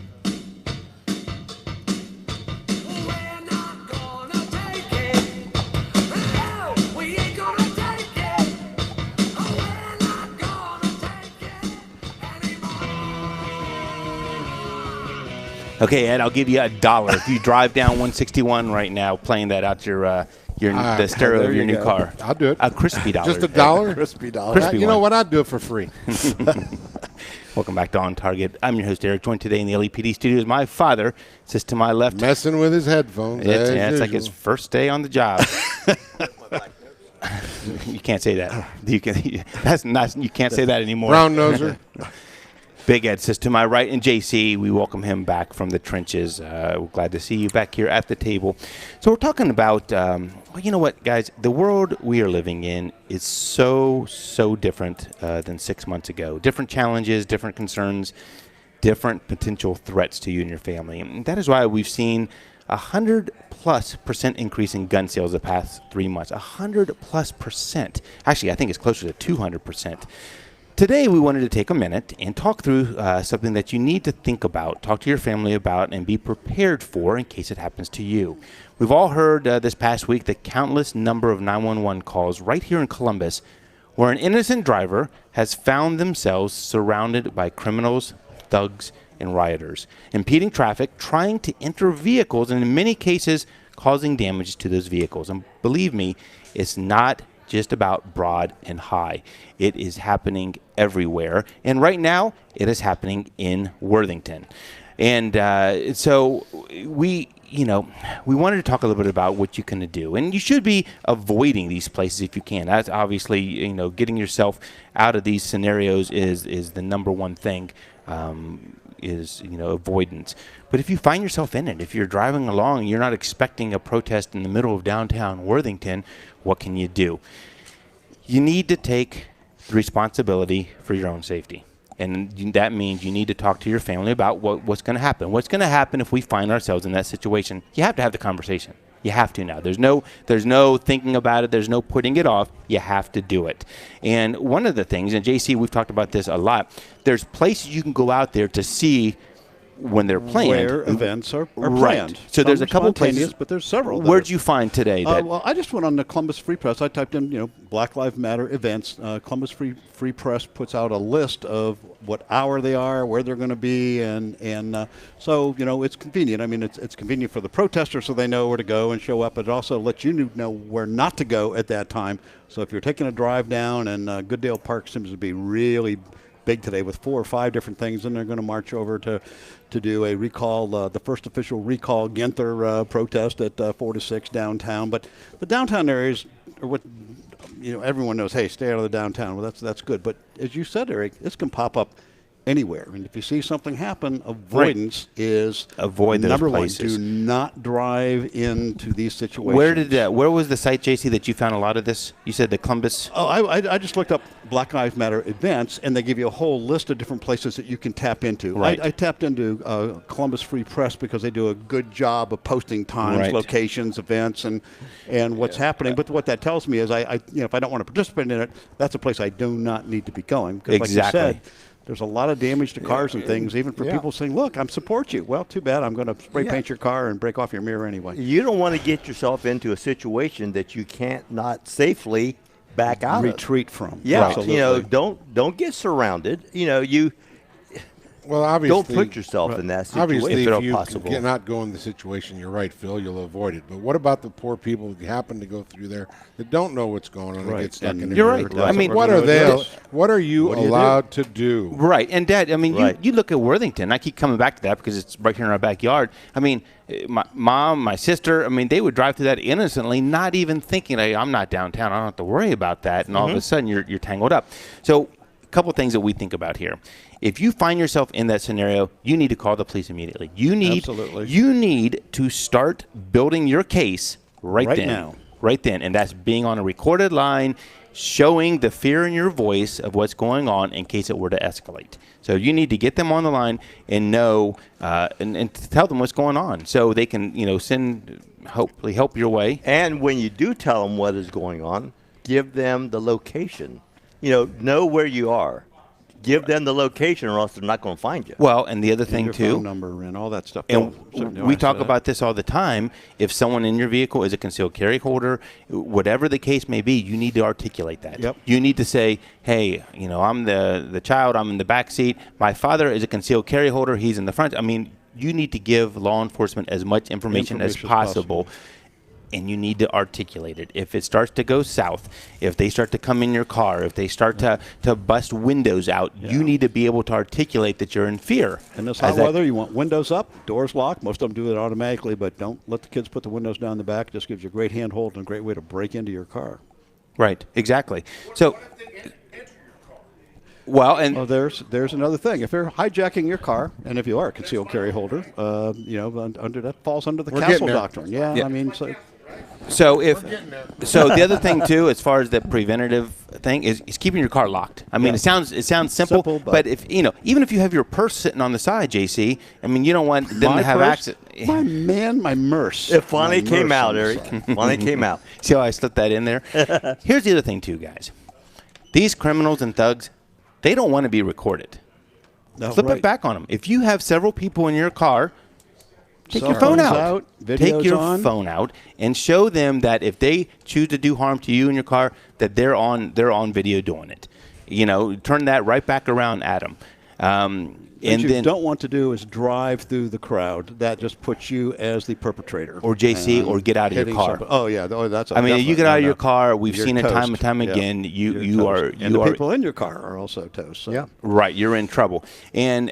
Okay, Ed, I'll give you $1 if you drive down 161 right now, playing that out the stereo there of your you new go. car. I'll do it. A crispy $1. Just $1? Crispy dollar. Crispy You know one. what? I'd do it for free. Welcome back to On Target. I'm your host, Eric, joined today in the LEPD studios. My father sits to my left. Messing with his headphones. It's like his first day on the job. You can't say that. You can't say that anymore. Brown noser. Big Ed sits to my right, and JC, we welcome him back from the trenches. We're glad to see you back here at the table. So we're talking about, well, you know what, guys? The world we are living in is so different than 6 months ago. Different challenges, different concerns, different potential threats to you and your family. And that is why we've seen 100+% increase in gun sales the past 3 months. 100+%. Actually, I think it's closer to 200%. Today, we wanted to take a minute and talk through something that you need to think about, talk to your family about, and be prepared for in case it happens to you. We've all heard this past week the countless number of 911 calls right here in Columbus where an innocent driver has found themselves surrounded by criminals, thugs, and rioters, impeding traffic, trying to enter vehicles, and in many cases, causing damage to those vehicles. And believe me, it's not just about Broad and High. It is happening everywhere. And right now, it is happening in Worthington. And so we wanted to talk a little bit about what you can do. And you should be avoiding these places if you can. That's obviously, getting yourself out of these scenarios is the number one thing, is avoidance. But if you find yourself in it, if you're driving along and you're not expecting a protest in the middle of downtown Worthington, what can you do? You need to take responsibility for your own safety. And that means you need to talk to your family about what's going to happen. What's going to happen if we find ourselves in that situation? You have to have the conversation. You have to now. There's no thinking about it. There's no putting it off. You have to do it. And one of the things, and JC, we've talked about this a lot, there's places you can go out there to see when they're planned. Where events are right. planned. So there's Some a couple are spontaneous, places. but there's several. Where'd you find today? That Well, I just went on the Columbus Free Press. I typed in, Black Lives Matter events. Columbus Free Press puts out a list of what hour they are, where they're going to be, and so it's convenient. I mean, it's convenient for the protesters, so they know where to go and show up. But it also lets you know where not to go at that time. So if you're taking a drive down, and Goodale Park seems to be really big today with 4 or 5 different things, and they're going to march over to do a recall, the first official recall Ginther protest at 4 to 6 downtown. But the downtown areas are what everyone knows. Hey, stay out of the downtown. Well, that's good. But as you said, Eric, this can pop up anywhere. And if you see something happen, avoidance is avoid those number places. one. Do not drive into these situations. Where was the site, JC, that you found a lot of this? You said the Columbus. Oh, I just looked up Black Lives Matter events, and they give you a whole list of different places that you can tap into. Right. I tapped into Columbus Free Press because they do a good job of posting times, Right. locations, events, and what's happening. But what that tells me is, if I don't want to participate in it, that's a place I do not need to be going. Because Exactly. like you said, there's a lot of damage to cars and things, even for people saying, look, I support you. Well, too bad. I'm going to spray paint your car and break off your mirror anyway. You don't want to get yourself into a situation that you can't not safely back out Retreat from. Yeah, Absolutely. don't get surrounded. Well, obviously, don't put yourself in that situation obviously, if if you possible. cannot go in the situation, you're right, Phil. You'll avoid it. But what about the poor people who happen to go through there that don't know what's going on and Right. get stuck And in? You're the right. I mean, what are they? What are you What do you do? allowed to do? Right. And, Dad, I mean, Right. you look at Worthington. I keep coming back to that because it's right here in our backyard. I mean, my mom, my sister, I mean, they would drive through that innocently, not even thinking, hey, I'm not downtown. I don't have to worry about that. And all of a sudden, you're tangled up. So a couple things that we think about here. If you find yourself in that scenario, you need to call the police immediately. You need to start building your case right then. now. Right then. And that's being on a recorded line, showing the fear in your voice of what's going on in case it were to escalate. So you need to get them on the line and know and tell them what's going on so they can, hopefully help your way. And when you do tell them what is going on, give them the location. Know where you are. Give them the location, or else they're not going to find you. Well, and the other thing your too, phone number and all that stuff. and No, we I talk said about this all the time. If someone in your vehicle is a concealed carry holder, whatever the case may be, you need to articulate that. Yep. You need to say, hey, I'm the child, I'm in the back seat. My father is a concealed carry holder, he's in the front. I mean, you need to give law enforcement as much information as possible. And you need to articulate it. If it starts to go south, if they start to come in your car, if they start to bust windows out, you need to be able to articulate that you're in fear. In this hot weather, you want windows up, doors locked. Most of them do it automatically, but don't let the kids put the windows down the back. It just gives you a great handhold and a great way to break into your car. Right, exactly. So, well, and there's another thing. If you're hijacking your car, and if you are a concealed carry holder, under that falls under the castle doctrine. Yeah, I mean, So the other thing too, as far as the preventative thing, is keeping your car locked. I mean, it sounds simple, but if even if you have your purse sitting on the side, JC, I mean, you don't want them to have access. My Merce. It finally came out, Eric. Finally came out. See how I slipped that in there? Here's the other thing too, guys. These criminals and thugs, they don't want to be recorded. Flip it back on them. If you have several people in your car, take your phone out. Take your phone out and show them that if they choose to do harm to you in your car, that they're on video doing it. Turn that right back around at them. What you don't want to do is drive through the crowd. That just puts you as the perpetrator. Or JC, or get out of your car. Oh yeah, that's. I mean, you get out of your car. We've seen it time and time again. You are. And the people in your car are also toast. So. Yeah. Right, you're in trouble. And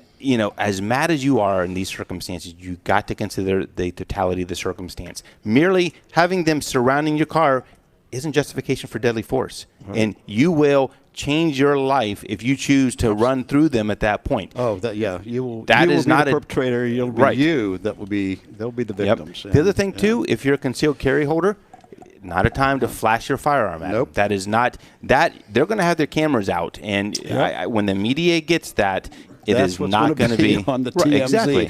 as mad as you are in these circumstances, you got to consider the totality of the circumstance. Merely having them surrounding your car isn't justification for deadly force, and you will change your life if you choose to run through them at that point. Oh, you will. That you is will not be the perpetrator. You'll be you. They'll be the victims. Yep. The other thing too, if you're a concealed carry holder, not a time to flash your firearm at them. That is not that. They're going to have their cameras out, and when the media gets that, That's is not going to be on the TMZ. Exactly,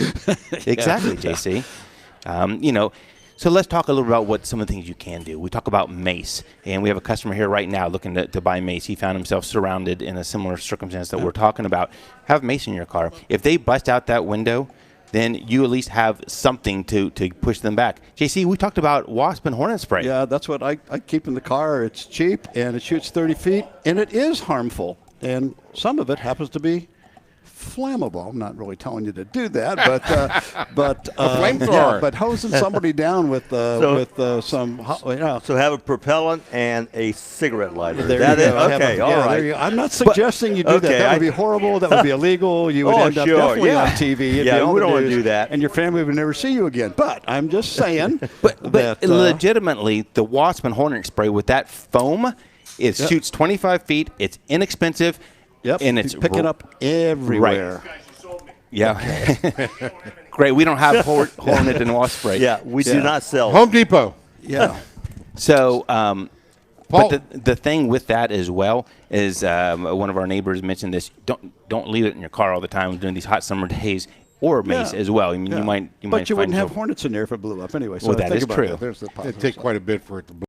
exactly, JC. So let's talk a little about what some of the things you can do. We talk about mace, and we have a customer here right now looking to buy mace. He found himself surrounded in a similar circumstance that we're talking about. Have mace in your car. If they bust out that window, then you at least have something to push them back. JC, we talked about wasp and hornet spray. Yeah, that's what I keep in the car. It's cheap, and it shoots 30 feet, and it is harmful. And some of it happens to be flammable. I'm not really telling you to do that, but a flamethrower. Yeah, but hosing somebody down with some, So have a propellant and a cigarette lighter. There That you is- go. okay, all right. I'm not suggesting you do that. That would be horrible. That would be illegal. You would end up definitely on TV. It'd be all we the don't want to news, do that. and your family would never see you again. But I'm just saying. But legitimately, the wasp and hornet spray with that foam, it shoots 25 feet. It's inexpensive. Yep, and it's picking up everywhere. Right. Yeah. Great. We don't have hornet and wasp spray. Yeah, we do not sell. Home Depot. Yeah. So, Paul. but the thing with that as well is one of our neighbors mentioned this. Don't leave it in your car all the time during these hot summer days, or mace as well. I mean, you might. But you wouldn't have hornets in there if it blew up anyway. So Well, that think is about true. that. There's the It'd positive take side. quite a bit for it to blow.